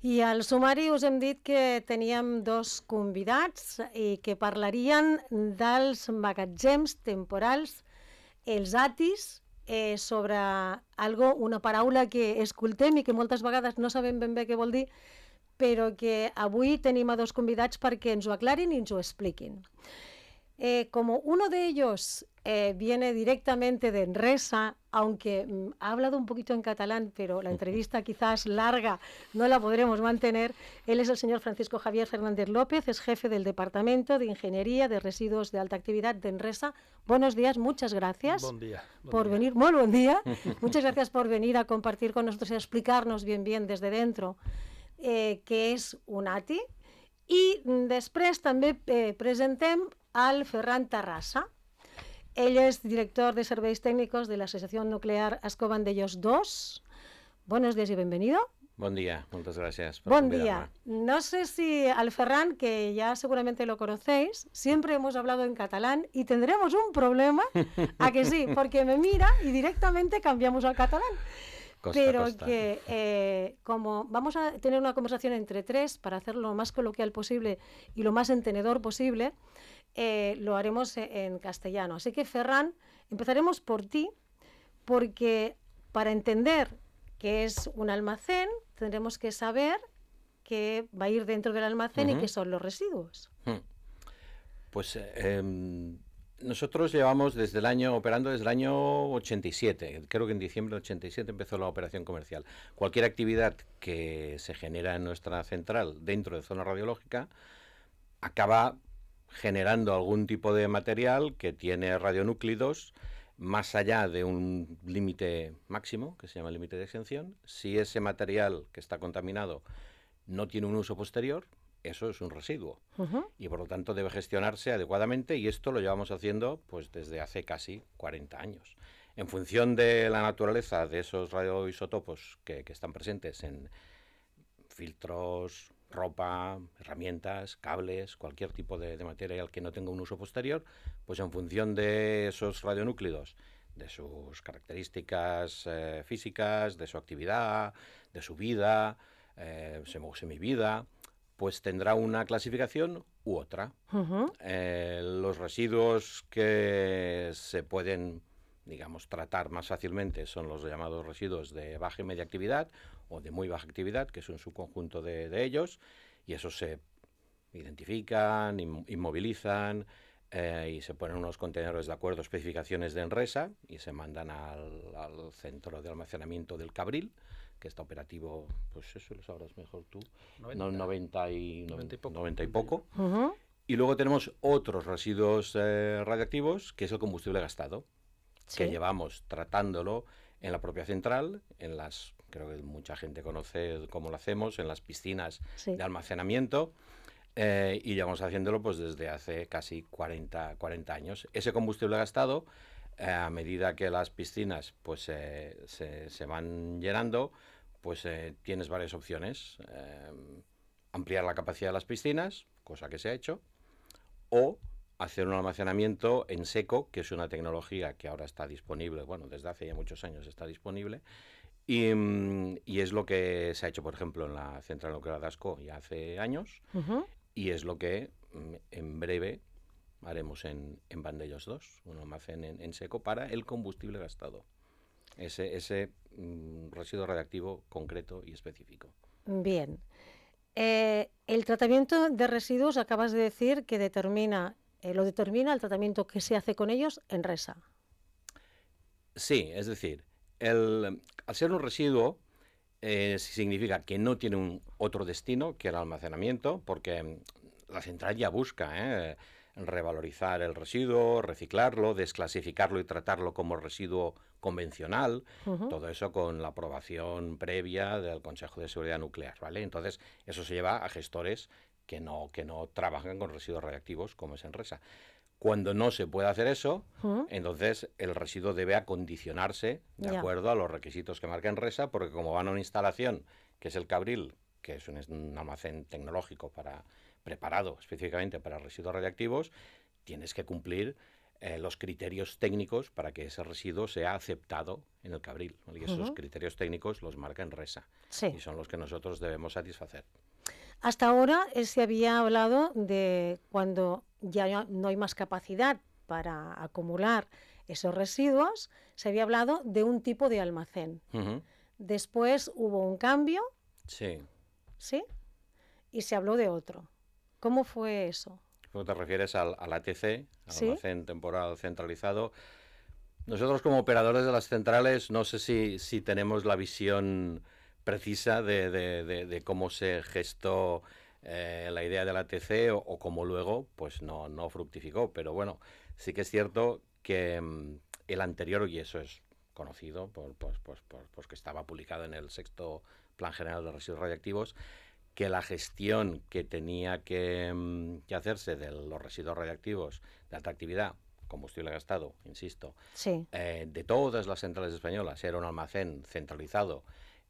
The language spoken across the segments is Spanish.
I al sumari us hem dit que teníem dos convidats i que parlarien dels magatzems temporals, els ATIs, sobre una paraula que escoltem i que moltes vegades no sabem ben bé què vol dir, però que avui tenim a dos convidats perquè ens ho aclarin i ens ho expliquin. Como uno de ellos viene directamente de Enresa, aunque ha hablado un poquito en catalán, pero la entrevista quizás larga no la podremos mantener, él es el señor Francisco Javier Fernández López, es jefe del Departamento de Ingeniería de Residuos de Alta Actividad de Enresa. Buenos días, muchas gracias por venir. Muy buen día. Muchas gracias por venir a compartir con nosotros y a explicarnos bien desde dentro què és un ATI. I després també presentem al Ferran Tarrasa. Ell és director de Serveis Técnicos de la Asociación Nuclear Ascó Vandellós II. Buenos días y bienvenido. Buen día, muchas gracias por Buen convidarme. día. No sé si al Ferran, que ya seguramente lo conocéis, siempre hemos hablado en catalán y tendremos un problema, ¿a que sí? Porque me mira y directamente cambiamos al catalán. Pero que como vamos a tener una conversación entre tres para hacerlo lo más coloquial posible y lo más entenedor posible, lo haremos en castellano. Así que, Ferran, empezaremos por ti, porque para entender qué es un almacén tendremos que saber qué va a ir dentro del almacén y qué son los residuos. Pues nosotros llevamos operando desde el año 87, creo que en diciembre de 87 empezó la operación comercial. Cualquier actividad que se genera en nuestra central dentro de zona radiológica acaba generando algún tipo de material que tiene radionúclidos más allá de un límite máximo, que se llama límite de exención. Si ese material que está contaminado no tiene un uso posterior, eso es un residuo y por lo tanto debe gestionarse adecuadamente, y esto lo llevamos haciendo pues desde hace casi 40 años. En función de la naturaleza de esos radioisótopos que están presentes en filtros, ropa, herramientas, cables, cualquier tipo de material que no tenga un uso posterior, pues en función de esos radionúclidos, de sus características físicas, de su actividad, de su vida, semivida, pues tendrá una clasificación u otra. Los residuos que se pueden, digamos, tratar más fácilmente son los llamados residuos de baja y media actividad o de muy baja actividad, que es un subconjunto de ellos, y esos se identifican, inmovilizan y se ponen unos contenedores de acuerdo a especificaciones de Enresa y se mandan al centro de almacenamiento del Cabril, que está operativo, pues eso lo sabrás mejor tú, 90 y poco. Y luego tenemos otros residuos radiactivos, que es el combustible gastado, que llevamos tratándolo en la propia central, creo que mucha gente conoce cómo lo hacemos, en las piscinas de almacenamiento, y llevamos haciéndolo pues desde hace casi 40 años. Ese combustible gastado, a medida que las piscinas pues se van llenando, pues tienes varias opciones. Ampliar la capacidad de las piscinas, cosa que se ha hecho, o hacer un almacenamiento en seco, que es una tecnología que ahora está disponible, bueno, desde hace ya muchos años está disponible, y es lo que se ha hecho, por ejemplo, en la central nuclear de Ascó ya hace años, y es lo que en breve haremos en Vandellós II, un almacén en seco para el combustible gastado. Ese residuo radiactivo concreto y específico. Bien. El tratamiento de residuos, acabas de decir que lo determina el tratamiento que se hace con ellos en Enresa. Sí, es decir, al ser un residuo significa que no tiene otro destino que el almacenamiento, porque la central ya busca revalorizar el residuo, reciclarlo, desclasificarlo y tratarlo como residuo convencional, todo eso con la aprobación previa del Consejo de Seguridad Nuclear, ¿vale? Entonces, eso se lleva a gestores que no trabajan con residuos radiactivos, como es Enresa. Cuando no se puede hacer eso, entonces el residuo debe acondicionarse de acuerdo a los requisitos que marca Enresa, porque como van a una instalación, que es el Cabril, que es un almacén tecnológico preparado específicamente para residuos radiactivos, tienes que cumplir los criterios técnicos para que ese residuo sea aceptado en el Cabril, ¿vale? Y esos criterios técnicos los marca Enresa, Sí. y son los que nosotros debemos satisfacer. Hasta ahora se había hablado de cuando ya no hay más capacidad para acumular esos residuos, se había hablado de un tipo de almacén. Después hubo un cambio, Sí. ¿sí? Y se habló de otro. ¿Cómo fue eso? ¿Cómo te refieres al ATC, al ¿Sí? almacén temporal centralizado? Nosotros como operadores de las centrales no sé si tenemos la visión precisa de cómo se gestó la idea del ATC o cómo luego pues no fructificó. Pero bueno, sí que es cierto que el anterior, y eso es conocido pues que estaba publicado en el 6º Plan General de Residuos Radiactivos, que la gestión que tenía que hacerse de los residuos radiactivos de alta actividad, combustible gastado, insisto, Sí. de todas las centrales españolas, era un almacén centralizado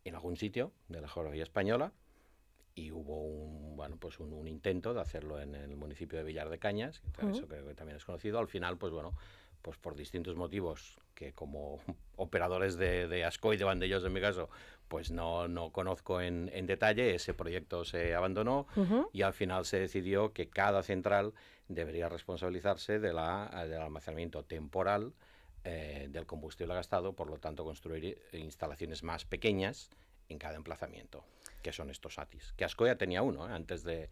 en algún sitio de la geografía española, y hubo un intento de hacerlo en el municipio de Villar de Cañas, eso creo que también es conocido. Al final, pues por distintos motivos que como operadores de ASCO y de Vandellós, en mi caso, pues no conozco en detalle, ese proyecto se abandonó y al final se decidió que cada central debería responsabilizarse del almacenamiento temporal del combustible gastado, por lo tanto construir instalaciones más pequeñas en cada emplazamiento, que son estos ATIs. Que ASCO ya tenía uno, antes de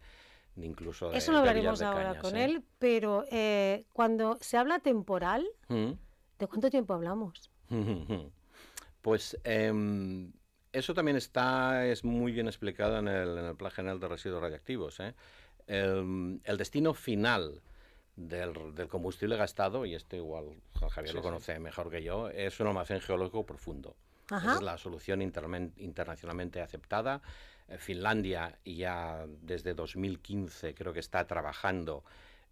incluso de Eso lo hablaremos Villar de ahora Cañas, con él, pero cuando se habla temporal, ¿Mm? ¿de cuánto tiempo hablamos? Pues eso también es muy bien explicado en el Plan General de Residuos Radiactivos. El destino final del combustible gastado, y esto igual Javier lo conoce mejor que yo, es un almacén geológico profundo. Ajá. Esa es la solución internacionalmente aceptada. Finlandia ya desde 2015 creo que está trabajando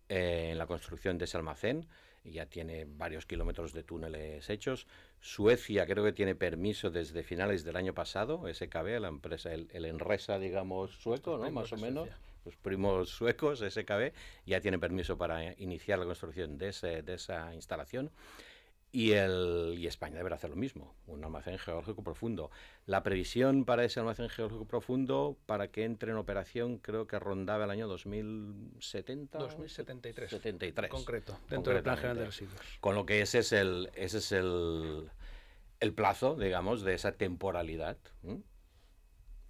en la construcción de ese almacén, y ya tiene varios kilómetros de túneles hechos. Suecia creo que tiene permiso desde finales del año pasado, SKB, la empresa, el Enresa, digamos, sueco, ¿no? Más o menos. Los primos suecos, SKB, ya tiene permiso para iniciar la construcción de esa instalación. Y España deberá hacer lo mismo, un almacén geológico profundo. La previsión para ese almacén geológico profundo, para que entre en operación, creo que rondaba el año 2070. 2073. 73. Concreto, dentro del Plan General de Residuos. Con lo que ese es el plazo, digamos, de esa temporalidad.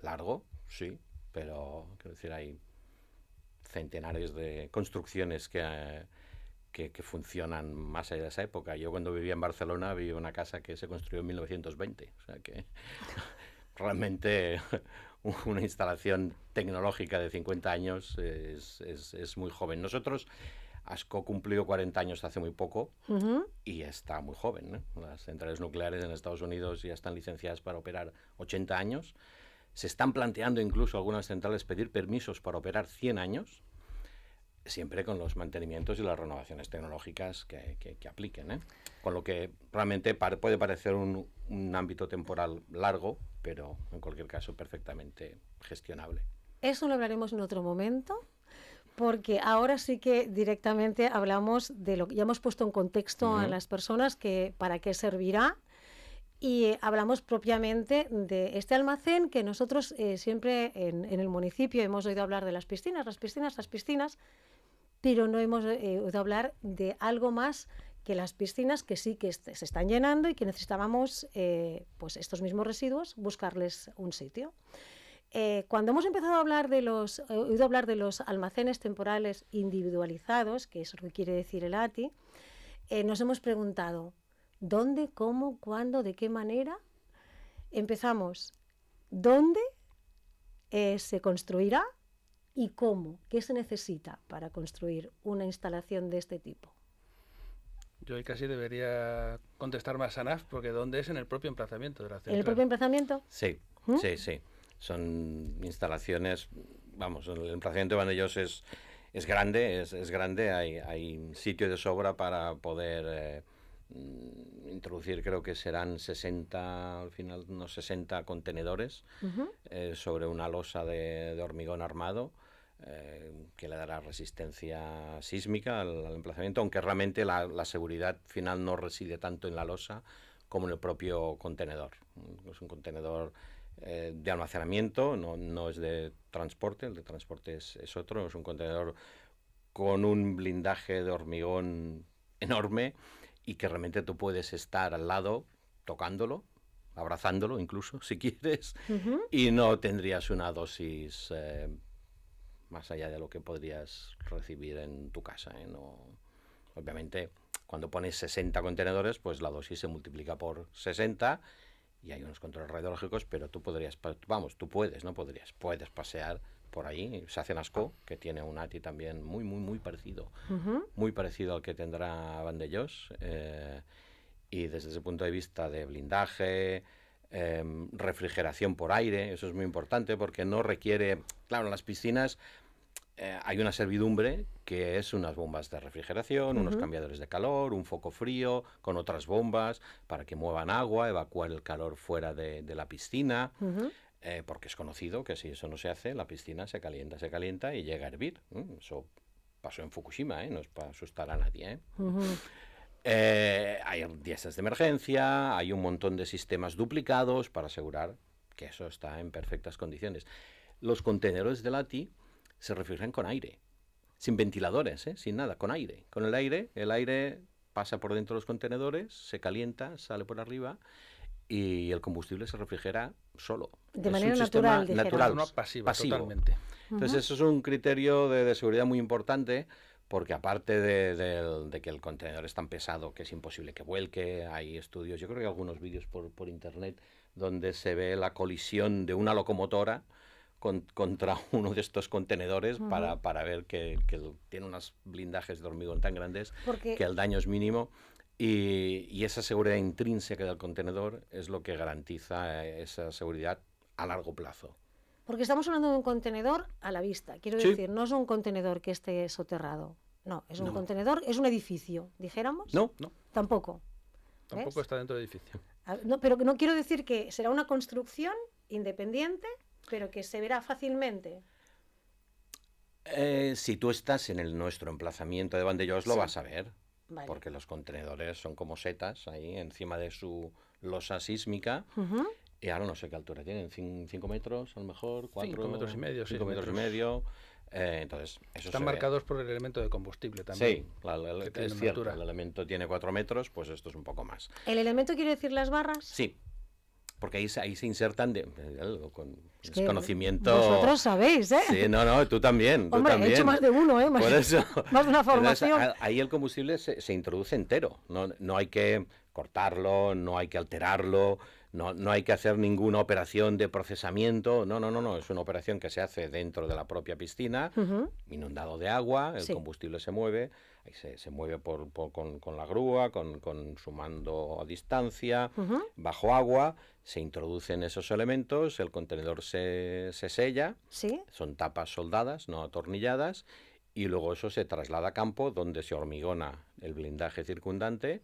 Largo, sí, pero quiero decir, hay centenares de construcciones que funcionan más allá de esa época. Yo cuando vivía en Barcelona vivía en una casa que se construyó en 1920, o sea que realmente una instalación tecnológica de 50 años es muy joven. Nosotros, ASCO cumplió 40 años hace muy poco y está muy joven, ¿no? Las centrales nucleares en Estados Unidos ya están licenciadas para operar 80 años. Se están planteando incluso algunas centrales pedir permisos para operar 100 años, siempre con los mantenimientos y las renovaciones tecnológicas que apliquen, ¿eh? Con lo que realmente puede parecer un ámbito temporal largo, pero en cualquier caso perfectamente gestionable. Eso lo hablaremos en otro momento, porque ahora sí que directamente hablamos de lo que ya hemos puesto en contexto a las personas, que para qué servirá, y hablamos propiamente de este almacén que nosotros siempre en el municipio hemos oído hablar de las piscinas, pero no hemos oído hablar de algo más que las piscinas, que sí que se están llenando y que necesitábamos, pues estos mismos residuos, buscarles un sitio. Cuando hemos empezado a hablar oído hablar de los almacenes temporales individualizados, que es lo que quiere decir el ATI, nos hemos preguntado ¿dónde, cómo, cuándo, de qué manera? Empezamos, ¿dónde se construirá? ¿Y cómo? ¿Qué se necesita para construir una instalación de este tipo? Yo ahí casi debería contestar más a NAF, porque ¿dónde es? En el propio emplazamiento de la central. ¿En el propio emplazamiento? Sí, sí. Son instalaciones, vamos, el emplazamiento de Vandellós es grande, es grande, hay sitio de sobra para poder introducir, creo que serán 60, al final unos 60 contenedores sobre una losa de hormigón armado. que le dará resistencia sísmica al emplazamiento, aunque realmente la seguridad final no reside tanto en la losa como en el propio contenedor. Es un contenedor de almacenamiento, no es de transporte, el de transporte es otro, es un contenedor con un blindaje de hormigón enorme y que realmente tú puedes estar al lado tocándolo, abrazándolo incluso, si quieres, y no tendrías una dosis más allá de lo que podrías recibir en tu casa. No, obviamente, cuando pones 60 contenedores, pues la dosis se multiplica por 60 y hay unos controles radiológicos, pero tú podrías, puedes pasear por ahí. Sacen-Ascó, que tiene un ATI también muy parecido, muy parecido al que tendrá Vandellós, y desde ese punto de vista de blindaje, refrigeración por aire, eso es muy importante porque no requiere, claro, en las piscinas hay una servidumbre que es unas bombas de refrigeración, unos cambiadores de calor, un foco frío con otras bombas para que muevan agua, evacuar el calor fuera de la piscina, porque es conocido que si eso no se hace, la piscina se calienta y llega a hervir. Eso pasó en Fukushima, no es para asustar a nadie. Hay diesas de emergencia, hay un montón de sistemas duplicados para asegurar que eso está en perfectas condiciones. Los contenedores del ATI se refrigeran con aire, sin ventiladores, sin nada, con aire. Con el aire pasa por dentro de los contenedores, se calienta, sale por arriba y el combustible se refrigera solo. De manera natural, no pasivo. Totalmente. Entonces eso es un criterio de seguridad muy importante, porque aparte de que el contenedor es tan pesado que es imposible que vuelque, hay estudios, yo creo que hay algunos vídeos por internet donde se ve la colisión de una locomotora contra uno de estos contenedores para ver que tiene unos blindajes de hormigón tan grandes que el daño es mínimo. Y esa seguridad intrínseca del contenedor es lo que garantiza esa seguridad a largo plazo. Porque estamos hablando de un contenedor a la vista, quiero decir, no es un contenedor que esté soterrado. No, es un contenedor, es un edificio, dijéramos. No. Tampoco ¿ves? Está dentro del edificio. No, pero no quiero decir que será una construcción independiente, pero que se verá fácilmente. Si tú estás en nuestro emplazamiento de Vandellós, lo vas a ver. Vale. Porque los contenedores son como setas ahí encima de su losa sísmica. Y ahora no sé qué altura tienen, 5 metros a lo mejor, 4 5 metros y medio, 5 metros y medio. Entonces, eso están marcados por el elemento de combustible también. Sí, es cierto, el elemento tiene 4 metros, pues esto es un poco más. ¿El elemento quiere decir las barras? Sí, porque ahí se insertan con conocimiento. Vosotros sabéis, ¿eh? Sí, no, tú también. Hombre, he hecho más de uno, ¿eh? Por eso. Más de una formación. Entonces, ahí el combustible se introduce entero. No hay que cortarlo, no hay que alterarlo, no hay que hacer ninguna operación de procesamiento. No. Es una operación que se hace dentro de la propia piscina, inundado de agua, el combustible se mueve. Ahí se mueve con la grúa, con su mando a distancia, bajo agua, se introducen esos elementos, el contenedor se sella, son tapas soldadas, no atornilladas, y luego eso se traslada a campo donde se hormigona el blindaje circundante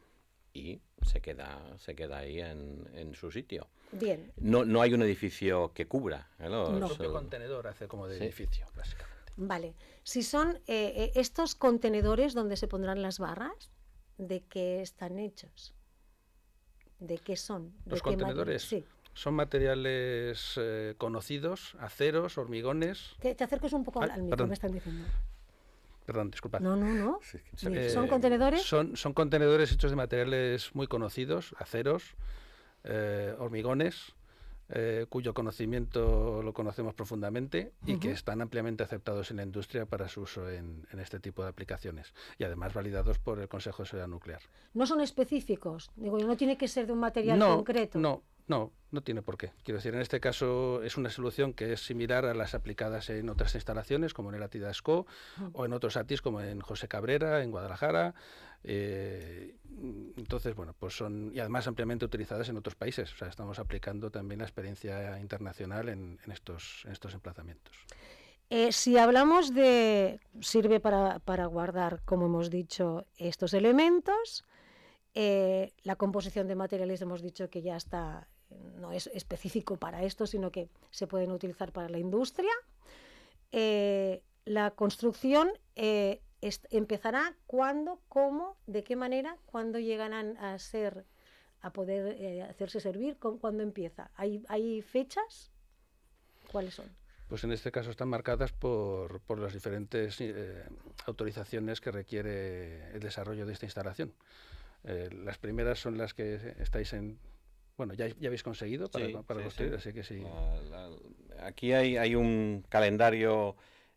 y se queda ahí en su sitio. Bien. No hay un edificio que cubra. El propio contenedor hace como de edificio, básicamente. Vale. Si son estos contenedores donde se pondrán las barras, ¿de qué están hechos? ¿De qué son? Los contenedores son materiales conocidos, aceros, hormigones. Te acerques un poco al micro, me están diciendo. Perdón, disculpa. No. ¿Son contenedores? Son contenedores hechos de materiales muy conocidos, aceros, hormigones, cuyo conocimiento lo conocemos profundamente y que están ampliamente aceptados en la industria para su uso en este tipo de aplicaciones y además validados por el Consejo de Seguridad Nuclear. ¿No son específicos? Digo, no tiene que ser de un material concreto. No tiene por qué. Quiero decir, en este caso es una solución que es similar a las aplicadas en otras instalaciones, como en el ATI de Ascó, o en otros ATIs como en José Cabrera, en Guadalajara. Entonces, bueno, pues son, y además ampliamente utilizadas en otros países. O sea, estamos aplicando también la experiencia internacional en estos emplazamientos. Si hablamos sirve para guardar, como hemos dicho, estos elementos. La composición de materiales hemos dicho que ya está, no es específico para esto, sino que se pueden utilizar para la industria. la construcción empezará cuándo, cómo, de qué manera, cuándo llegarán a poder hacerse servir, cuándo empieza. ¿Hay fechas? ¿Cuáles son? Pues en este caso están marcadas por las diferentes autorizaciones que requiere el desarrollo de esta instalación. Las primeras son las que estáis en... Bueno, ya habéis conseguido para construir, así que sí. Aquí hay un calendario.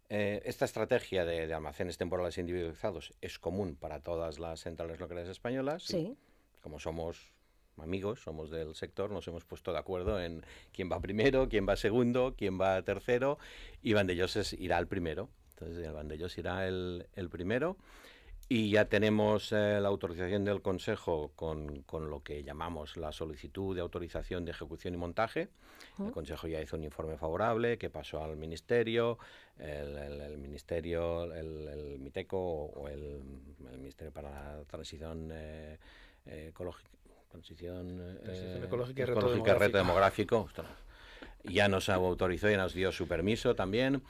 Esta estrategia de almacenes temporales individualizados es común para todas las centrales nucleares españolas. Sí. Como somos amigos, somos del sector, nos hemos puesto de acuerdo en quién va primero, quién va segundo, quién va tercero, y Vandellós irá el primero. Entonces, el Vandellós irá el primero. Y ya tenemos la autorización del Consejo con lo que llamamos la solicitud de autorización de ejecución y montaje. El Consejo ya hizo un informe favorable que pasó al Ministerio, el Ministerio, el MITECO o el Ministerio para la Transición Ecológica. Transición ecológica y reto demográfico. Ya nos autorizó y nos dio su permiso también.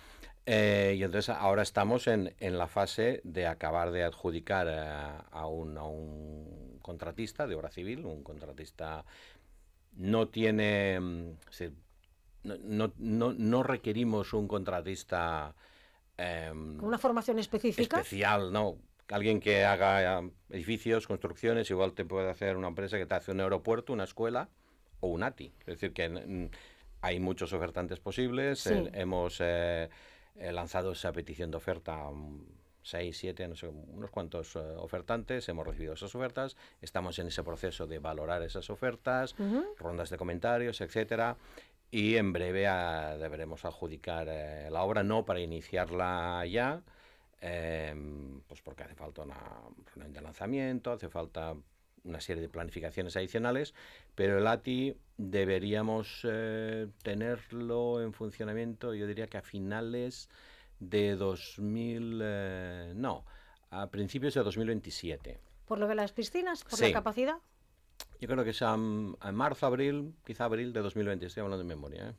Y entonces ahora estamos en la fase de acabar de adjudicar a un contratista de obra civil. Un contratista no tiene... No requerimos un contratista... ¿Con una formación específica? Especial, no. Alguien que haga edificios, construcciones, igual te puede hacer una empresa que te hace un aeropuerto, una escuela o un ATI. Es decir, que hay muchos ofertantes posibles. Sí. Hemos lanzado esa petición de oferta, 6, 7, no sé, unos cuantos ofertantes. Hemos recibido esas ofertas. Estamos en ese proceso de valorar esas ofertas, rondas de comentarios, etcétera. Y en breve deberemos adjudicar la obra, no para iniciarla ya, pues porque hace falta una reunión de lanzamiento, hace falta una serie de planificaciones adicionales, pero el ATI deberíamos tenerlo en funcionamiento, yo diría que a finales de a principios de 2027. ¿Por lo de las piscinas? ¿Por Sí. la capacidad? Yo creo que es a marzo, abril, quizá abril de 2020, estoy hablando de memoria.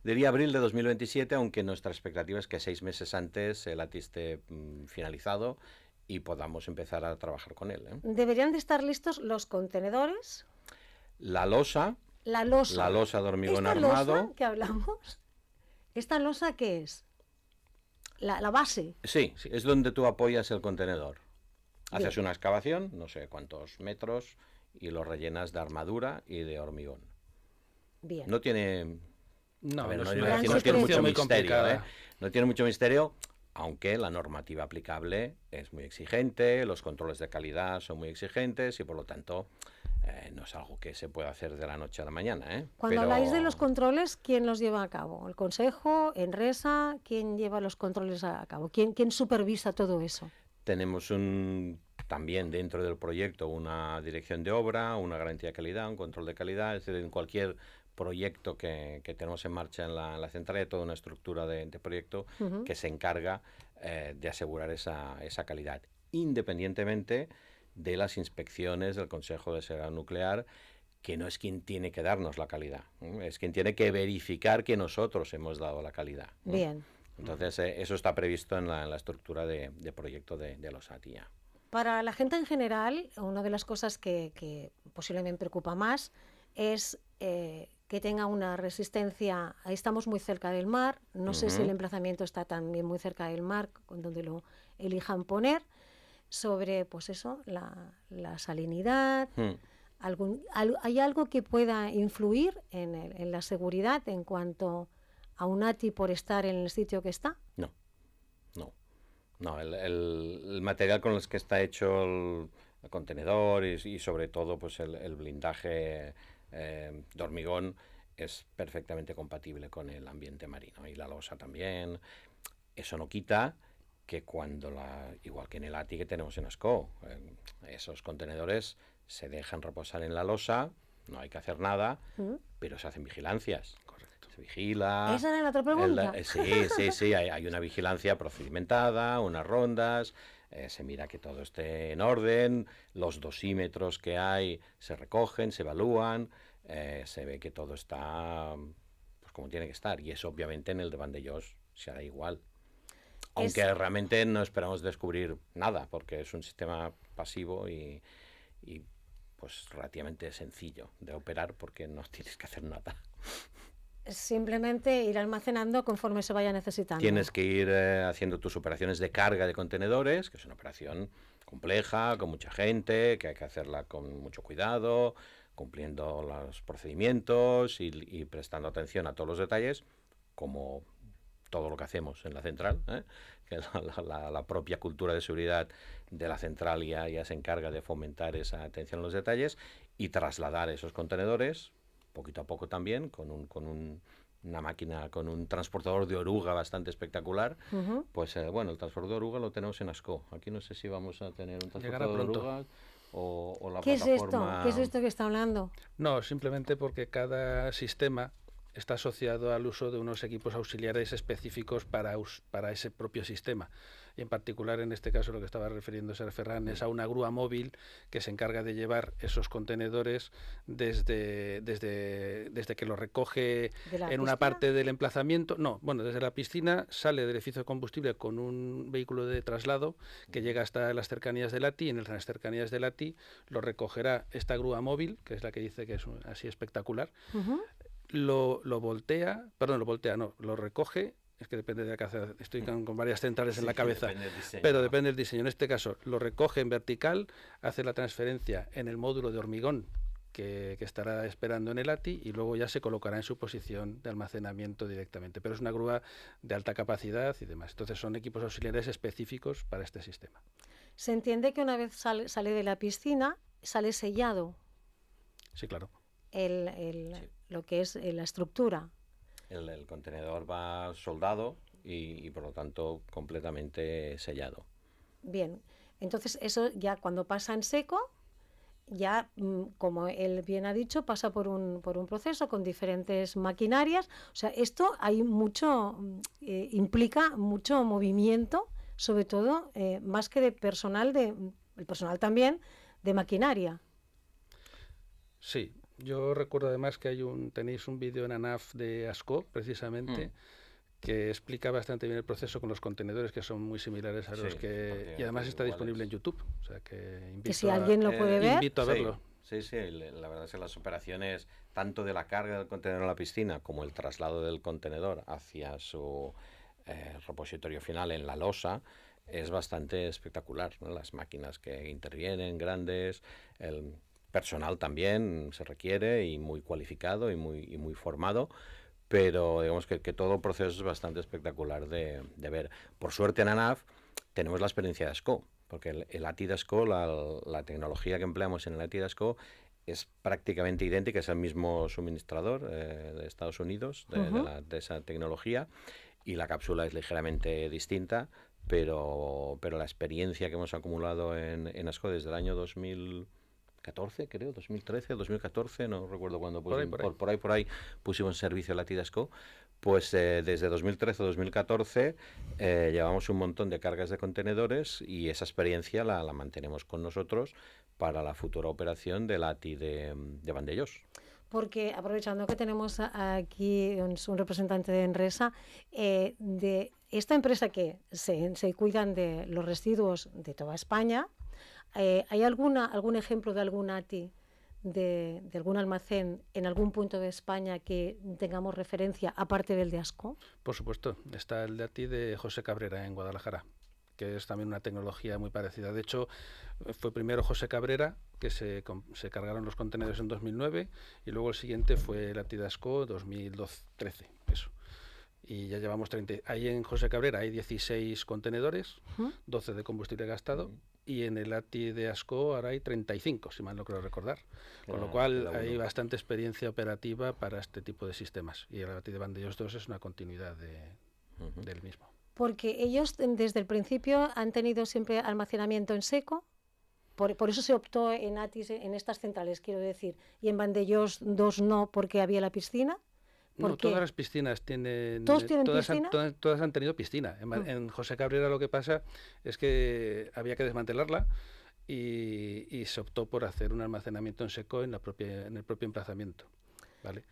Diría abril de 2027, aunque nuestra expectativa es que 6 meses antes el ATI esté finalizado y podamos empezar a trabajar con él. ¿Deberían de estar listos los contenedores? La losa La losa de hormigón ¿Esta armado. losa que hablamos? ¿Esta losa qué es? La base. Sí, es donde tú apoyas el contenedor. Haces Bien. una excavación, no sé cuántos metros, y lo rellenas de armadura y de hormigón. Bien. No tiene... No, a ver, no no, es no una gran tiene mucho secreto. muy misterio, complicada. No tiene mucho misterio, aunque la normativa aplicable es muy exigente, los controles de calidad son muy exigentes y por lo tanto no es algo que se pueda hacer de la noche a la mañana. Cuando habláis de los controles, ¿quién los lleva a cabo? ¿El Consejo? ¿Enresa? ¿Quién lleva los controles a cabo? ¿Quién supervisa todo eso? Tenemos también dentro del proyecto una dirección de obra, una garantía de calidad, un control de calidad, es decir, en cualquier proyecto que tenemos en marcha en la central hay toda una estructura de proyecto que se encarga de asegurar esa calidad, independientemente de las inspecciones del Consejo de Seguridad Nuclear, que no es quien tiene que darnos la calidad, es quien tiene que verificar que nosotros hemos dado la calidad. Bien. Entonces, eso está previsto en la estructura de proyecto de los ATI ya. Para la gente en general, una de las cosas que posiblemente preocupa más es que tenga una resistencia. Ahí estamos muy cerca del mar, no sé si el emplazamiento está también muy cerca del mar, con donde lo elijan poner, sobre pues eso, la salinidad. ¿Hay algo que pueda influir en la seguridad en cuanto a un ATI por estar en el sitio que está? No, el material con el que está hecho el contenedor y sobre todo pues el blindaje de hormigón es perfectamente compatible con el ambiente marino y la losa también. Eso no quita que igual que en el ATI que tenemos en Ascó, esos contenedores se dejan reposar en la losa, no hay que hacer nada, pero se hacen vigilancias. Se vigila. ¿Esa era la otra pregunta? Sí, hay una vigilancia procedimentada, unas rondas, se mira que todo esté en orden, los dosímetros que hay se recogen, se evalúan, se ve que todo está pues como tiene que estar, y eso obviamente en el de Vandellós se hará igual. Aunque realmente no esperamos descubrir nada, porque es un sistema pasivo y pues relativamente sencillo de operar, porque no tienes que hacer nada. Simplemente ir almacenando conforme se vaya necesitando. Tienes que ir haciendo tus operaciones de carga de contenedores, que es una operación compleja, con mucha gente, que hay que hacerla con mucho cuidado, cumpliendo los procedimientos y prestando atención a todos los detalles, como todo lo que hacemos en la central, que la propia cultura de seguridad de la central ya se encarga de fomentar esa atención a los detalles y trasladar esos contenedores poquito a poco también con una máquina, con un transportador de oruga bastante espectacular. Pues bueno, el transportador de oruga lo tenemos en ASCO. Aquí no sé si vamos a tener un transportador de oruga o la plataforma... ¿Qué es esto que está hablando? No, simplemente porque cada sistema está asociado al uso de unos equipos auxiliares específicos para ese propio sistema. Y en particular, en este caso, lo que estaba refiriéndose a Ferran es a una grúa móvil que se encarga de llevar esos contenedores desde que lo recoge en una parte del emplazamiento. No, bueno, desde la piscina sale del edificio de combustible con un vehículo de traslado que llega hasta las cercanías de Lati. En las cercanías de Lati lo recogerá esta grúa móvil, que es la que dice que es así espectacular. Lo recoge, es que depende de la casa, estoy con varias centrales en la cabeza, pero depende del diseño. En este caso, lo recoge en vertical, hace la transferencia en el módulo de hormigón que estará esperando en el ATI y luego ya se colocará en su posición de almacenamiento directamente. Pero es una grúa de alta capacidad y demás. Entonces son equipos auxiliares específicos para este sistema. Se entiende que una vez sale de la piscina, sale sellado. Sí, claro. Lo que es la estructura. El contenedor va soldado y por lo tanto completamente sellado. Bien, entonces eso ya cuando pasa en seco, ya como él bien ha dicho, pasa por un proceso con diferentes maquinarias. O sea, esto hay mucho, implica mucho movimiento, sobre todo más que de personal, el personal también de maquinaria. Sí. Yo recuerdo además que tenéis un vídeo en ANAF de ASCO, precisamente, que explica bastante bien el proceso con los contenedores, que son muy similares a los que... Y además está disponible en YouTube. O sea que si alguien lo puede ver... Invito a verlo. Sí, la verdad es que las operaciones, tanto de la carga del contenedor a la piscina como el traslado del contenedor hacia su repositorio final en la losa, es bastante espectacular, ¿no? Las máquinas que intervienen, grandes, el personal también se requiere y muy cualificado y muy formado, pero digamos que todo el proceso es bastante espectacular de ver. Por suerte en ANAF tenemos la experiencia de ASCO, porque el ATI de ASCO, la tecnología que empleamos en el ATI de ASCO es prácticamente idéntica, es el mismo suministrador de Estados Unidos de esa tecnología, y la cápsula es ligeramente distinta, pero la experiencia que hemos acumulado en ASCO desde el año 2014, creo, 2013, 2014, no recuerdo cuándo, por ahí pusimos en servicio la ATI de ASCO, pues desde 2013-2014 llevamos un montón de cargas de contenedores y esa experiencia la mantenemos con nosotros para la futura operación de la ATI de Vandellós. Porque aprovechando que tenemos aquí un representante de Enresa, de esta empresa que se cuidan de los residuos de toda España, ¿hay algún ejemplo de algún ATI, de algún almacén en algún punto de España que tengamos referencia, aparte del de ASCO? Por supuesto, está el de ATI de José Cabrera en Guadalajara, que es también una tecnología muy parecida. De hecho, fue primero José Cabrera, que se cargaron los contenedores en 2009, y luego el siguiente fue el ATI de ASCO 2013, eso. Y ya llevamos 30. Ahí en José Cabrera hay 16 contenedores, 12 de combustible gastado, y en el ATI de ASCO ahora hay 35, si mal no creo recordar. Con lo cual hay bastante experiencia operativa para este tipo de sistemas. Y el ATI de Vandellós 2 es una continuidad del mismo. Porque ellos desde el principio han tenido siempre almacenamiento en seco, por eso se optó en ATIs, en estas centrales, quiero decir, y en Vandellós 2 no, porque había la piscina. No, todas las piscinas tienen... ¿Todos tienen piscina? Todas han tenido piscina. En José Cabrera lo que pasa es que había que desmantelarla y se optó por hacer un almacenamiento en seco en el propio emplazamiento, ¿vale?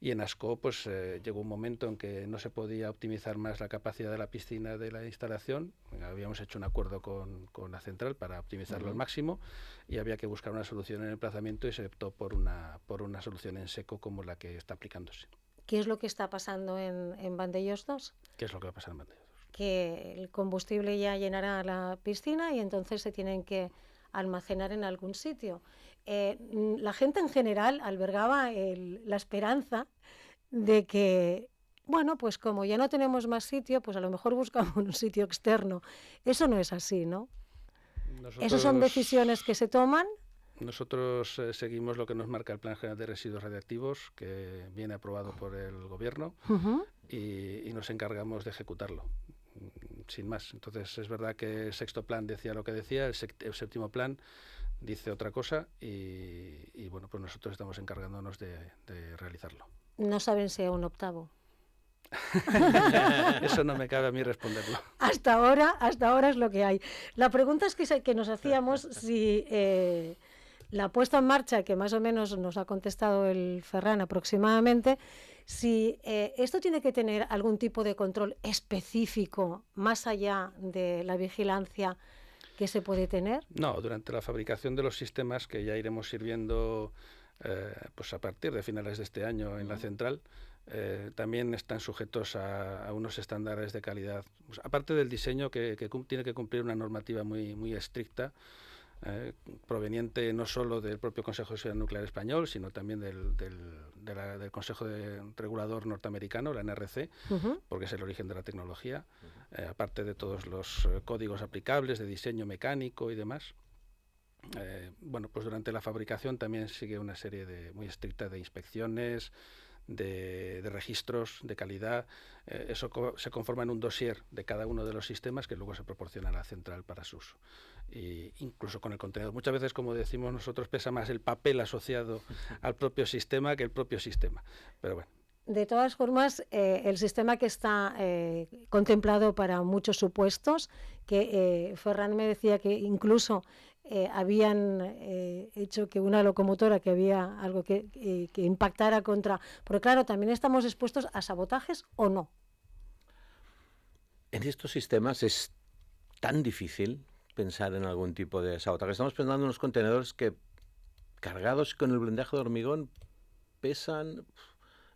Y en Ascó pues llegó un momento en que no se podía optimizar más la capacidad de la piscina de la instalación. Habíamos hecho un acuerdo con la central para optimizarlo al máximo y había que buscar una solución en el emplazamiento y se optó por una solución en seco como la que está aplicándose. ¿Qué es lo que está pasando en Vandellós 2? ¿Qué es lo que va a pasar en Vandellós 2? Que el combustible ya llenará la piscina y entonces se tienen que almacenar en algún sitio. La gente en general albergaba la esperanza de que, bueno, pues como ya no tenemos más sitio, pues a lo mejor buscamos un sitio externo. Eso no es así, ¿no? Esas son decisiones que se toman. Nosotros seguimos lo que nos marca el Plan General de Residuos Radiactivos, que viene aprobado por el Gobierno, y nos encargamos de ejecutarlo, sin más. Entonces es verdad que el sexto plan decía lo que decía, el séptimo plan dice otra cosa y bueno, pues nosotros estamos encargándonos de realizarlo. No saben si a un octavo. Eso no me cabe a mí responderlo. Hasta ahora es lo que hay. La pregunta es que nos hacíamos si la puesta en marcha, que más o menos nos ha contestado el Ferran aproximadamente, si esto tiene que tener algún tipo de control específico más allá de la vigilancia que se puede tener. No, durante la fabricación de los sistemas que ya iremos sirviendo pues a partir de finales de este año en la central, también están sujetos a unos estándares de calidad, pues, aparte del diseño que tiene que cumplir una normativa muy estricta, proveniente no solo del propio Consejo de Seguridad Nuclear español, sino también del Consejo Regulador norteamericano, la NRC, porque es el origen de la tecnología, aparte de todos los códigos aplicables de diseño mecánico y demás. Bueno, pues durante la fabricación también sigue una serie muy estricta de inspecciones, de registros de calidad. Eso se conforma en un dossier de cada uno de los sistemas que luego se proporciona a la central para su uso. Y incluso con el contenedor. Muchas veces, como decimos nosotros, pesa más el papel asociado al propio sistema que el propio sistema. Pero bueno. De todas formas, el sistema que está contemplado para muchos supuestos, que Ferran me decía que incluso habían hecho que una locomotora, que había algo que impactara contra... Porque claro, también estamos expuestos a sabotajes o no. En estos sistemas es tan difícil pensar en algún tipo de sabotaje. Estamos pensando en unos contenedores que, cargados con el blindaje de hormigón, pesan,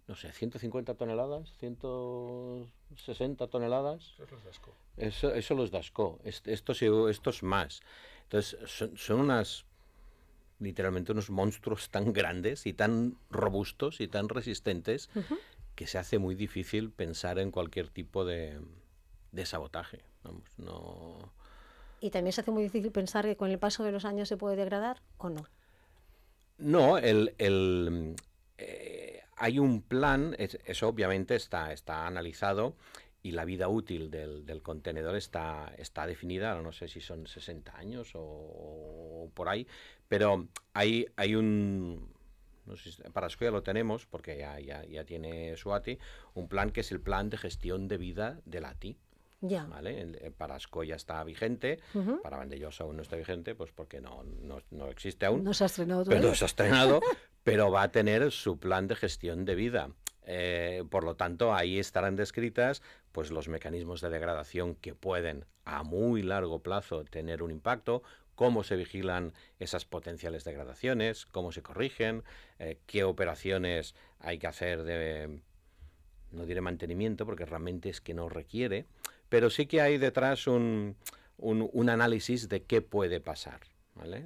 no sé, 150 toneladas, 160 toneladas. Eso los da Ascó. Estos más. Entonces, son literalmente unos monstruos tan grandes y tan robustos y tan resistentes que se hace muy difícil pensar en cualquier tipo de sabotaje. Vamos, no... ¿Y también se hace muy difícil pensar que con el paso de los años se puede degradar o no? No, hay un plan, eso obviamente está analizado y la vida útil del contenedor está definida, no sé si son 60 años o por ahí, pero hay un... No sé si para Ascó ya lo tenemos, porque ya tiene su ATI, un plan que es el plan de gestión de vida del ATI. Ya. ¿Vale? Para Ascó ya está vigente, para Vandellós aún no está vigente, pues porque no existe aún. No se ha estrenado todavía. Pero no se ha estrenado, pero va a tener su plan de gestión de vida. Por lo tanto, ahí estarán descritas pues los mecanismos de degradación que pueden a muy largo plazo tener un impacto, cómo se vigilan esas potenciales degradaciones, cómo se corrigen, qué operaciones hay que hacer de, no diré mantenimiento, porque realmente es que no requiere, pero sí que hay detrás un análisis de qué puede pasar, ¿vale?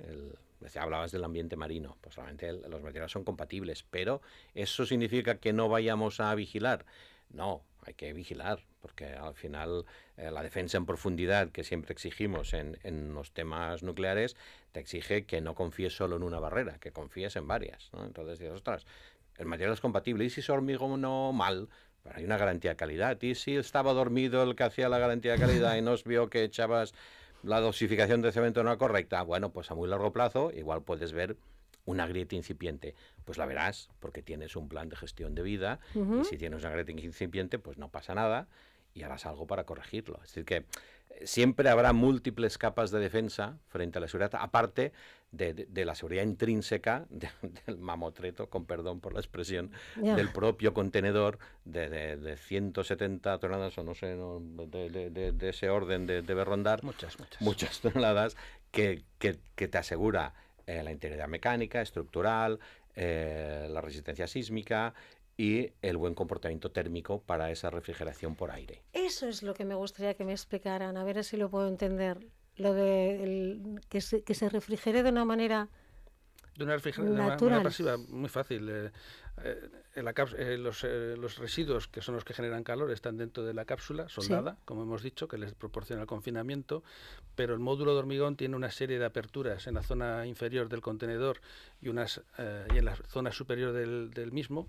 Hablabas del ambiente marino, pues realmente los materiales son compatibles, pero ¿eso significa que no vayamos a vigilar? No, hay que vigilar, porque al final la defensa en profundidad que siempre exigimos en los temas nucleares te exige que no confíes solo en una barrera, que confíes en varias, ¿no? Entonces dices, ostras, el material es compatible, y si se hormigonó mal, pero hay una garantía de calidad, y si estaba dormido el que hacía la garantía de calidad y nos vio que echabas la dosificación de cemento no era correcta, bueno, pues a muy largo plazo igual puedes ver una grieta incipiente. Pues la verás, porque tienes un plan de gestión de vida, y si tienes una grieta incipiente, pues no pasa nada, y harás algo para corregirlo. Es decir, que siempre habrá múltiples capas de defensa frente a la seguridad, aparte de la seguridad intrínseca del mamotreto, con perdón por la expresión, del propio contenedor de 170 toneladas, o no sé, de ese orden debe rondar. Muchas toneladas, que te asegura la integridad mecánica, estructural, la resistencia sísmica y el buen comportamiento térmico para esa refrigeración por aire. Eso es lo que me gustaría que me explicaran, a ver si lo puedo entender. Lo de que se refrigere de una manera manera pasiva, muy fácil. Los residuos, que son los que generan calor, están dentro de la cápsula soldada, como hemos dicho, que les proporciona el confinamiento, pero el módulo de hormigón tiene una serie de aperturas en la zona inferior del contenedor y en la zona superior del mismo,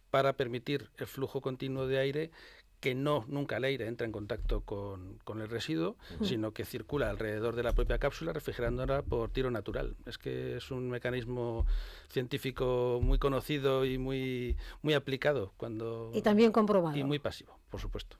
para permitir el flujo continuo de aire, que nunca el aire entra en contacto con el residuo, sino que circula alrededor de la propia cápsula, refrigerándola por tiro natural. Es que es un mecanismo científico muy conocido y muy aplicado. Y también comprobado. Y muy pasivo, por supuesto.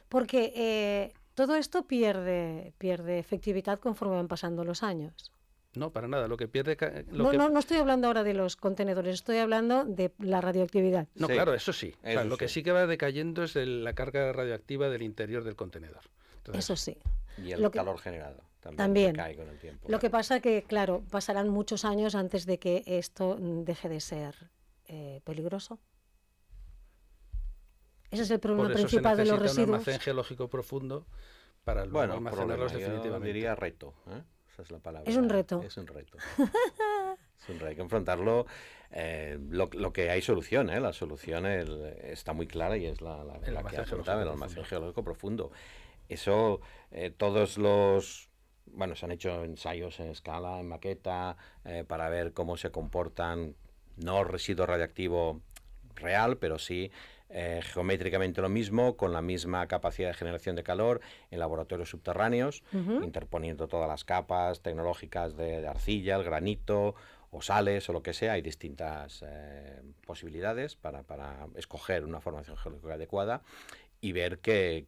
Porque todo esto pierde efectividad conforme van pasando los años. No, para nada. Lo que pierde... No estoy hablando ahora de los contenedores, estoy hablando de la radioactividad. No, sí, claro, eso sí. Lo que sí que va decayendo es la carga radioactiva del interior del contenedor. Entonces, eso sí. Y el calor generado también cae con el tiempo. Lo que pasa que, claro, pasarán muchos años antes de que esto deje de ser peligroso. Ese es el problema principal de los residuos. Se necesita un almacén geológico profundo para almacenarlos definitivamente. Yo diría reto, esa es la palabra. Es un reto. Es un reto. Hay que enfrentarlo. Lo que hay solución, la solución está muy clara y es la que afrontaba el almacén geológico profundo. Eso, todos los... Bueno, se han hecho ensayos en escala, en maqueta, para ver cómo se comportan, no residuo radiactivo real, pero sí geométricamente lo mismo, con la misma capacidad de generación de calor en laboratorios subterráneos, interponiendo todas las capas tecnológicas de arcilla, el granito o sales o lo que sea. Hay distintas posibilidades para escoger una formación geológica adecuada y ver que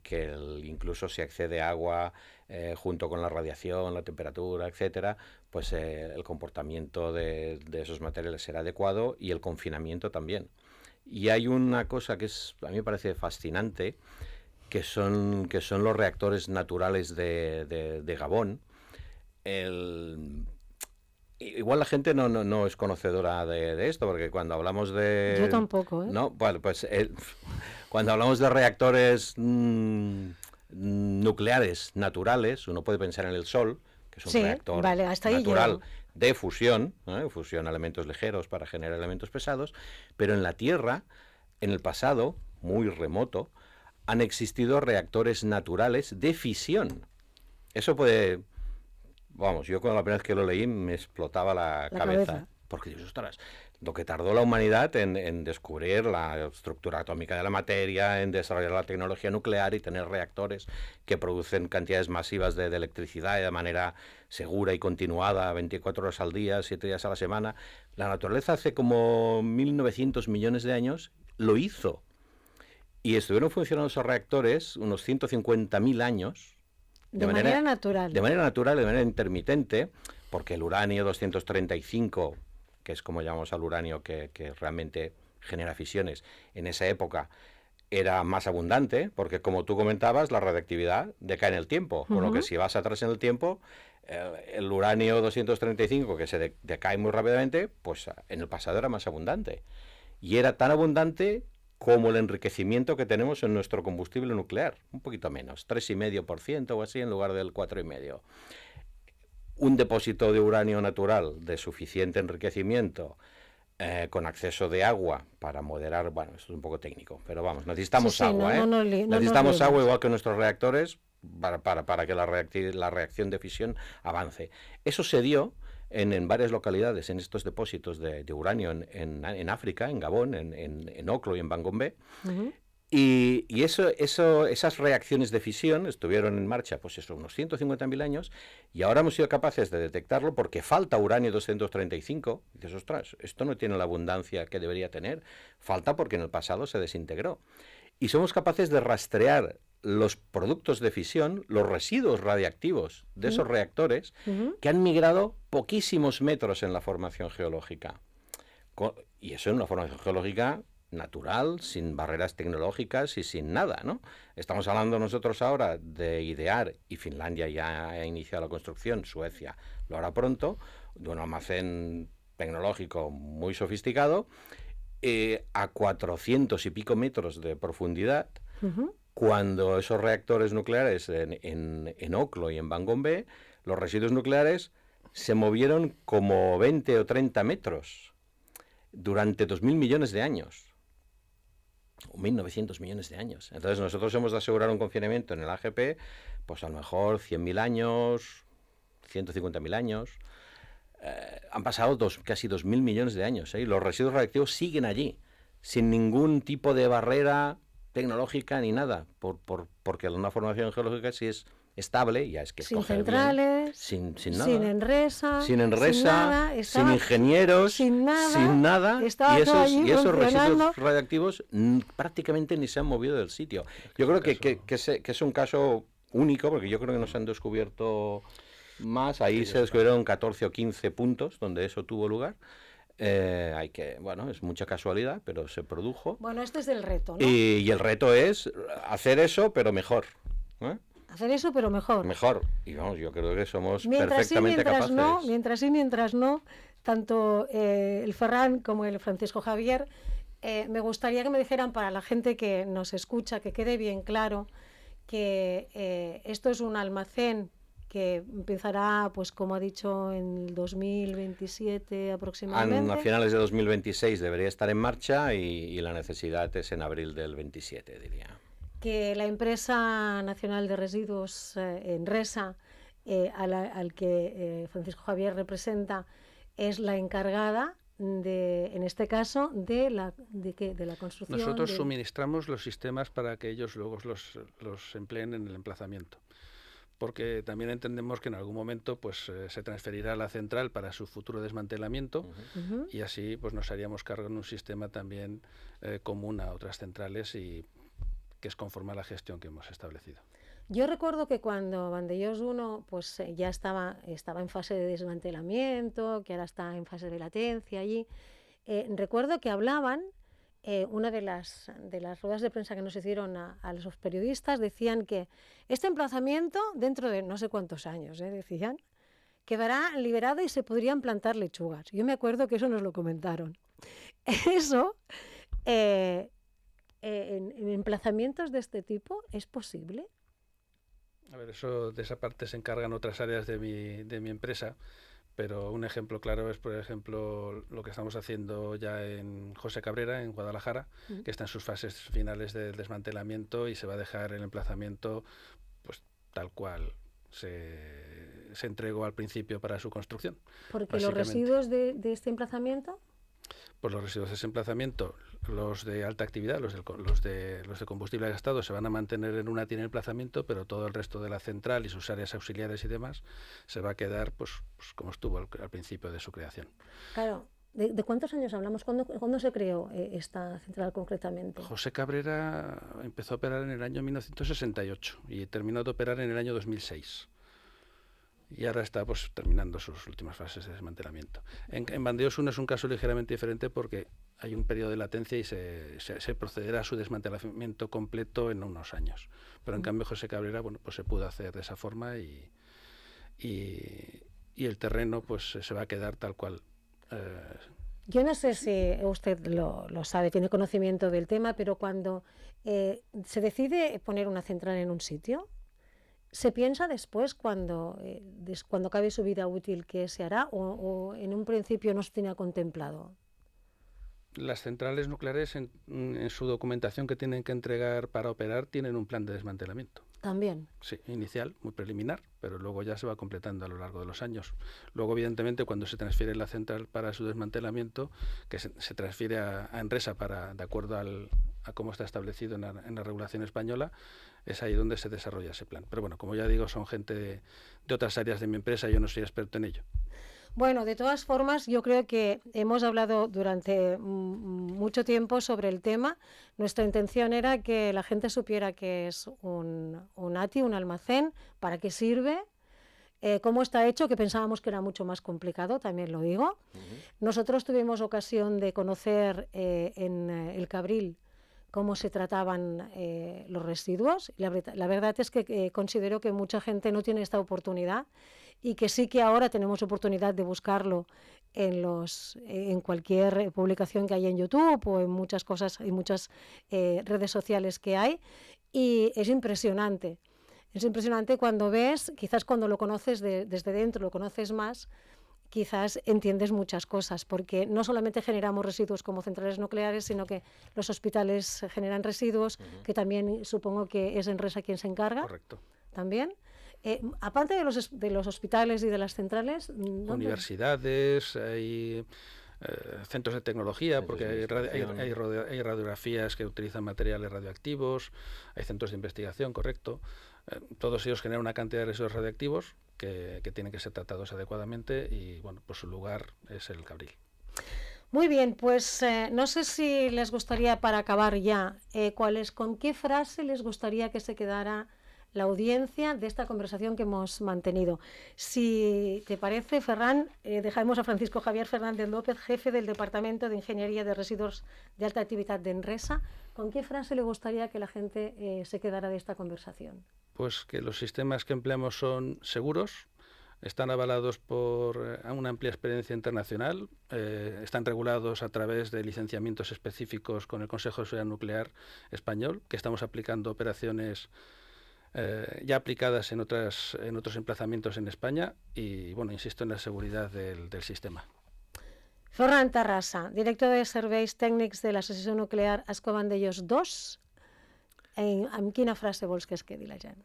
incluso si accede agua junto con la radiación, la temperatura, etcétera, pues el comportamiento de esos materiales será adecuado y el confinamiento también. Y hay una cosa que a mí me parece fascinante, que son los reactores naturales de Gabón. Igual la gente no es conocedora de esto, porque cuando hablamos de... Yo tampoco, ¿eh? No, bueno, pues cuando hablamos de reactores nucleares naturales, uno puede pensar en el Sol, que es un reactor natural de fusión, fusión elementos ligeros para generar elementos pesados, pero en la Tierra, en el pasado, muy remoto, han existido reactores naturales de fisión. Eso puede... Vamos, yo cuando la primera vez que lo leí me explotaba la cabeza. Porque dices, ostras, lo que tardó la humanidad en descubrir la estructura atómica de la materia, en desarrollar la tecnología nuclear y tener reactores que producen cantidades masivas de electricidad de manera segura y continuada, 24 horas al día, 7 días a la semana. La naturaleza hace como 1.900 millones de años lo hizo. Y estuvieron funcionando esos reactores unos 150.000 años. De manera natural. De manera natural, de manera intermitente, porque el uranio 235, que es como llamamos al uranio que realmente genera fisiones, en esa época era más abundante, porque como tú comentabas, la radiactividad decae en el tiempo, con lo que si vas atrás en el tiempo, el uranio 235, que se decae muy rápidamente, pues en el pasado era más abundante. Y era tan abundante como el enriquecimiento que tenemos en nuestro combustible nuclear, un poquito menos, 3,5% o así en lugar del 4,5%. Un depósito de uranio natural de suficiente enriquecimiento, con acceso de agua para moderar, bueno, esto es un poco técnico, pero vamos, necesitamos agua, necesitamos agua igual que nuestros reactores para que la reacción de fisión avance. Eso se dio en varias localidades, en estos depósitos de uranio en África, en Gabón, en Oklo y en Bangombe. Y esas reacciones de fisión estuvieron en marcha pues unos 150.000 años, y ahora hemos sido capaces de detectarlo porque falta uranio 235. Y dices, ostras, esto no tiene la abundancia que debería tener. Falta porque en el pasado se desintegró. y somos capaces de rastrear los productos de fisión, los residuos radiactivos de esos reactores que han migrado poquísimos metros en la formación geológica. Y eso es una formación geológica natural, sin barreras tecnológicas y sin nada, ¿no? Estamos hablando nosotros ahora de idear, y Finlandia ya ha iniciado la construcción, Suecia lo hará pronto, de un almacén tecnológico muy sofisticado, a 400 y pico metros de profundidad, cuando esos reactores nucleares en Oklo y en Bangombe, los residuos nucleares se movieron como 20 o 30 metros durante 2.000 millones de años. 1.900 millones de años. Entonces nosotros hemos de asegurar un confinamiento en el AGP, pues a lo mejor 100.000 años, 150.000 años. Han pasado casi 2.000 millones de años, y los residuos radiactivos siguen allí, sin ningún tipo de barrera tecnológica ni nada, porque una formación geológica sí es estable, ya es que sin escoger centrales, bien, sin nada, sin Enresa, sin ingenieros, sin nada, y esos residuos radiactivos prácticamente ni se han movido del sitio. Yo creo que es un caso único, porque yo creo que no se han descubierto más. Ahí se descubrieron 14 o 15 puntos donde eso tuvo lugar. Es mucha casualidad, pero se produjo. Bueno, este es el reto, ¿no? Y el reto es hacer eso, pero mejor. Hacer eso, pero mejor. Mejor. Y vamos, yo creo que somos perfectamente capaces. Mientras no, tanto el Ferran como el Francisco Javier, me gustaría que me dijeran, para la gente que nos escucha, que quede bien claro que esto es un almacén que empezará, pues como ha dicho, en el 2027 aproximadamente. A finales de 2026 debería estar en marcha y la necesidad es en abril del 27, diría. Que la empresa nacional de residuos, Enresa, al que Francisco Javier representa, es la encargada en este caso, de la construcción. Nosotros suministramos los sistemas para que ellos luego los empleen en el emplazamiento. Porque también entendemos que en algún momento pues se transferirá a la central para su futuro desmantelamiento y así pues nos haríamos cargo en un sistema también común a otras centrales y que es conforme a la gestión que hemos establecido. Yo recuerdo que cuando Vandellós 1 pues ya estaba en fase de desmantelamiento, que ahora está en fase de latencia allí, recuerdo que hablaban, una de las ruedas de prensa que nos hicieron a los periodistas, decían que este emplazamiento dentro de no sé cuántos años, decían, quedará liberado y se podrían plantar lechugas. Yo me acuerdo que eso nos lo comentaron. Eso, en emplazamientos de este tipo, ¿es posible? A ver, de esa parte se encargan otras áreas de mi empresa, pero un ejemplo claro es, por ejemplo, lo que estamos haciendo ya en José Cabrera, en Guadalajara, que está en sus fases finales de desmantelamiento y se va a dejar el emplazamiento pues tal cual se entregó al principio para su construcción. Porque los residuos de este emplazamiento... Pues los residuos de ese emplazamiento, los de alta actividad, los de combustible gastado, se van a mantener en una tiene de emplazamiento, pero todo el resto de la central y sus áreas auxiliares y demás se va a quedar pues como estuvo al principio de su creación. Claro. ¿De cuántos años hablamos? ¿Cuándo se creó esta central concretamente? José Cabrera empezó a operar en el año 1968 y terminó de operar en el año 2006. Y ahora está pues terminando sus últimas fases de desmantelamiento. En Vandellós 1 es un caso ligeramente diferente porque hay un periodo de latencia y se procederá a su desmantelamiento completo en unos años. Pero en cambio José Cabrera, bueno, pues se pudo hacer de esa forma y el terreno pues se va a quedar tal cual. Yo no sé si usted lo sabe, tiene conocimiento del tema, pero cuando se decide poner una central en un sitio, ¿se piensa después, cuando acabe su vida útil, qué se hará o en un principio no se tenía contemplado? Las centrales nucleares en su documentación que tienen que entregar para operar tienen un plan de desmantelamiento. ¿También? Sí, inicial, muy preliminar, pero luego ya se va completando a lo largo de los años. Luego, evidentemente, cuando se transfiere la central para su desmantelamiento, que se transfiere a Enresa de acuerdo a cómo está establecido en la regulación española, es ahí donde se desarrolla ese plan. Pero bueno, como ya digo, son gente de otras áreas de mi empresa, yo no soy experto en ello. Bueno, de todas formas, yo creo que hemos hablado durante mucho tiempo sobre el tema. Nuestra intención era que la gente supiera que es un ATI, un almacén, para qué sirve, cómo está hecho, que pensábamos que era mucho más complicado, también lo digo. Nosotros tuvimos ocasión de conocer en el Cabril cómo se trataban los residuos. La verdad es que considero que mucha gente no tiene esta oportunidad y que sí que ahora tenemos oportunidad de buscarlo en cualquier publicación que haya en YouTube o en muchas cosas, en muchas redes sociales que hay, y es impresionante. Es impresionante cuando ves, quizás cuando lo conoces desde dentro, lo conoces más, quizás entiendes muchas cosas, porque no solamente generamos residuos como centrales nucleares, sino que los hospitales generan residuos, que también supongo que es Enresa quien se encarga. Correcto. También. Aparte de los hospitales y de las centrales... Universidades, hay centros de tecnología, porque hay radiografías que utilizan materiales radioactivos, hay centros de investigación, correcto. Todos ellos generan una cantidad de residuos radioactivos que tienen que ser tratados adecuadamente y, bueno, pues su lugar es el Cabril. Muy bien, pues no sé si les gustaría, para acabar ya, ¿con qué frase les gustaría que se quedara la audiencia de esta conversación que hemos mantenido? Si te parece, Ferran, dejaremos a Francisco Javier Fernández López, jefe del Departamento de Ingeniería de Residuos de Alta Actividad de Enresa. ¿Con qué frase le gustaría que la gente se quedara de esta conversación? Pues que los sistemas que empleamos son seguros, están avalados por una amplia experiencia internacional, están regulados a través de licenciamientos específicos con el Consejo de Seguridad Nuclear español, que estamos aplicando operaciones ya aplicadas en otros emplazamientos en España y, bueno, insisto en la seguridad del sistema. Ferran Tarrasa, director de Serveis Tècnics de l'Associació Nuclear Ascó Vandellòs 2. Amb quina frase vols que es quedi la gent?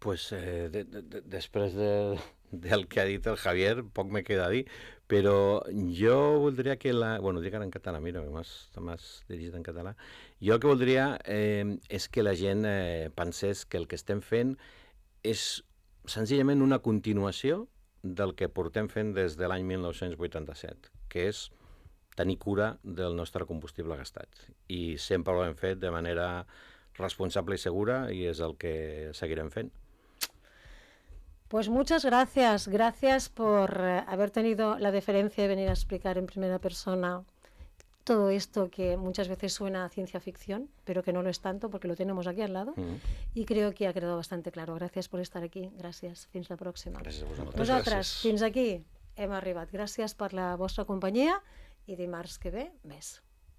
Pues després del que ha dit el Javier, poc me queda a dir, però jo voldria que Bueno, dic ara en català, mira, m'has dirigit en català. Jo el que voldria és que la gent pensés que el que estem fent és senzillament una continuació del que portem fent des de l'any 1987, que és tenir cura del nostre combustible gastat. I sempre ho hem fet de manera responsable y segura y es el que seguirem fent. Pues muchas gracias. Gracias por haber tenido la deferencia de venir a explicar en primera persona todo esto que muchas veces suena a ciencia ficción, pero que no lo es tanto porque lo tenemos aquí al lado. Y creo que ha quedado bastante claro. Gracias por estar aquí. Gràcies. Fins la pròxima. Gràcies a vosaltres. Nosaltres, fins aquí hem arribat. Gràcies per la vostra companyia i dimarts que ve, més.